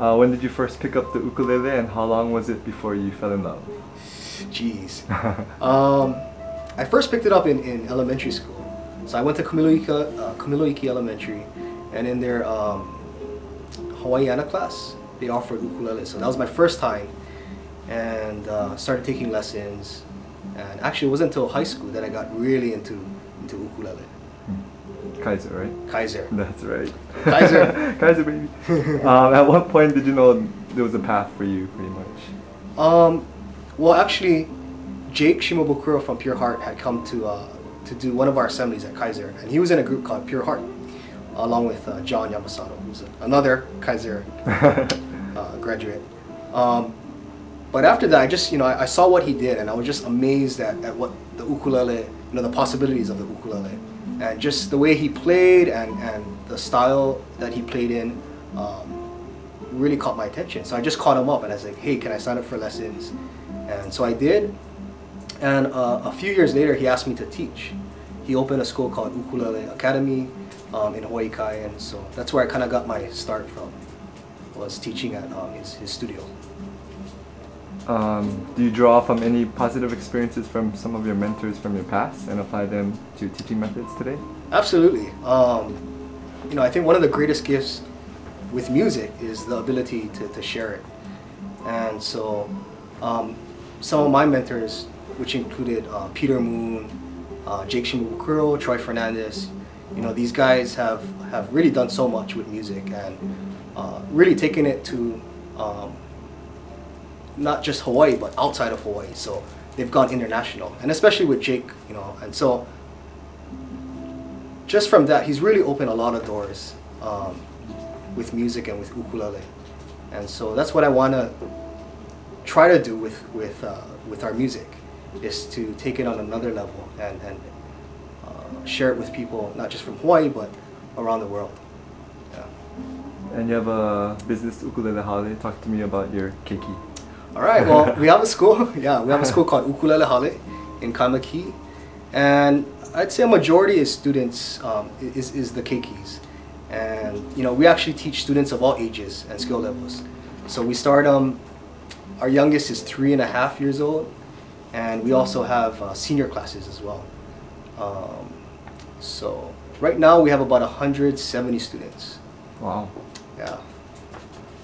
When did you first pick up the ukulele, and how long was it before you fell in love? Jeez. I first picked it up in elementary school. So I went to Kamiloiki Elementary, and in their Hawaiiana class, they offered ukulele. So that was my first time, and started taking lessons. And actually, it wasn't until high school that I got really into ukulele. Kaiser, right? Kaiser. That's right. Kaiser. Kaiser, baby. At what point did you know there was a path for you, pretty much? Well, actually, Jake Shimabukuro from Pure Heart had come to do one of our assemblies at Kaiser, and he was in a group called Pure Heart, along with John Yamasato, who's another Kaiser graduate. But after that, I just, I saw what he did, and I was just amazed at what the ukulele, the possibilities of the ukulele, and just the way he played and the style that he played in really caught my attention. So I just called him up, and I was like, hey, can I sign up for lessons? And so I did. And a few years later, he asked me to teach. He opened a school called Ukulele Academy in Hawaii Kai, and so that's where I kind of got my start from, was teaching at his studio. Do you draw from any positive experiences from some of your mentors from your past and apply them to teaching methods today? Absolutely. I think one of the greatest gifts with music is the ability to share it. And so some of my mentors, which included Peter Moon, Jake Shimabukuro, Troy Fernandez, these guys have really done so much with music and really taken it to not just Hawaii, but outside of Hawaii. So they've gone international, and especially with Jake, and so just from that, he's really opened a lot of doors with music and with ukulele. And so that's what I want to try to do with our music, is to take it on another level and share it with people, not just from Hawaii, but around the world. Yeah. And you have a business, Ukulele Hale. Talk to me about your keiki. All right, well, we have a school. Yeah, we have a school called Ukulele Hale in Kaimaki. And I'd say a majority is students, is the keikis. And, we actually teach students of all ages and skill levels. So we start, our youngest is 3.5 years old. And we also have senior classes as well. So right now we have about 170 students. Wow. Yeah.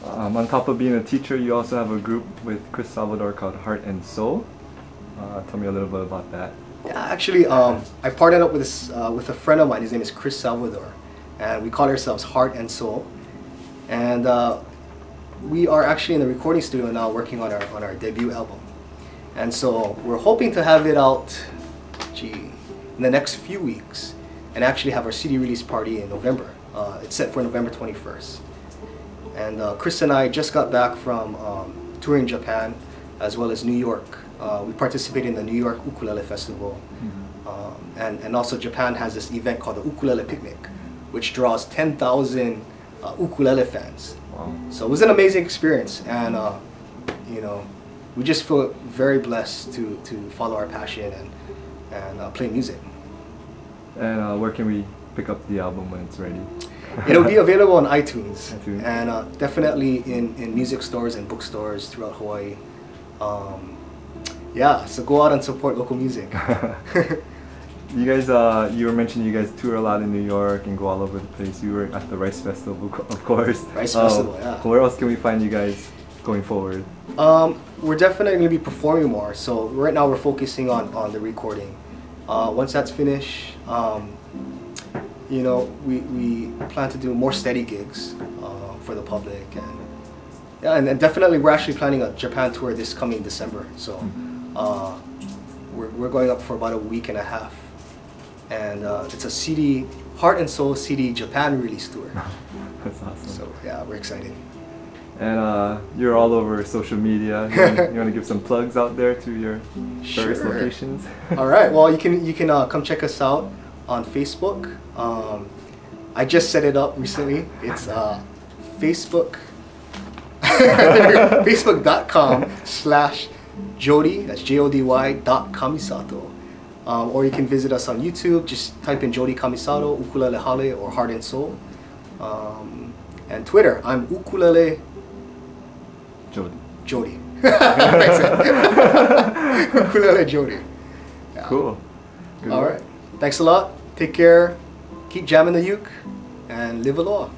On top of being a teacher, you also have a group with Chris Salvador called Heart and Soul. Tell me a little bit about that. Yeah, actually, I partnered up with a friend of mine. His name is Chris Salvador, and we call ourselves Heart and Soul. And we are actually in the recording studio now, working on our debut album. And so we're hoping to have it out, in the next few weeks, and actually have our CD release party in November. It's set for November 21st. And Chris and I just got back from touring Japan, as well as New York. We participated in the New York Ukulele Festival. And also Japan has this event called the Ukulele Picnic, which draws 10,000 ukulele fans. Wow. So it was an amazing experience, and we just feel very blessed to follow our passion and play music. And where can we pick up the album when it's ready? It'll be available on iTunes. And definitely in music stores and bookstores throughout Hawaii. Yeah, so go out and support local music. You guys, you were mentioning you guys tour a lot in New York and go all over the place. You were at the Rice Festival, of course. Rice Festival, yeah. Where else can we find you guys going forward? We're definitely going to be performing more. So right now we're focusing on the recording. Once that's finished, we plan to do more steady gigs for the public, and definitely we're actually planning a Japan tour this coming December. So we're going up for about a week and a half, and it's a CD, Heart and Soul CD Japan release tour. That's awesome. So yeah, we're excited. And you're all over social media. You want to give some plugs out there to your various locations? All right. Well, you can come check us out on Facebook. I just set it up recently. It's Facebook.com/Jody, that's Jody .Kamisato. Or you can visit us on YouTube. Just type in Jody Kamisato, Ukulele Hale, or Heart and Soul. And Twitter, I'm Ukulele Jody. Jody. Thanks. Ukulele Jody. Yeah. Cool. Good All work. right. Thanks a lot. Take care. Keep jamming the uke and live aloha.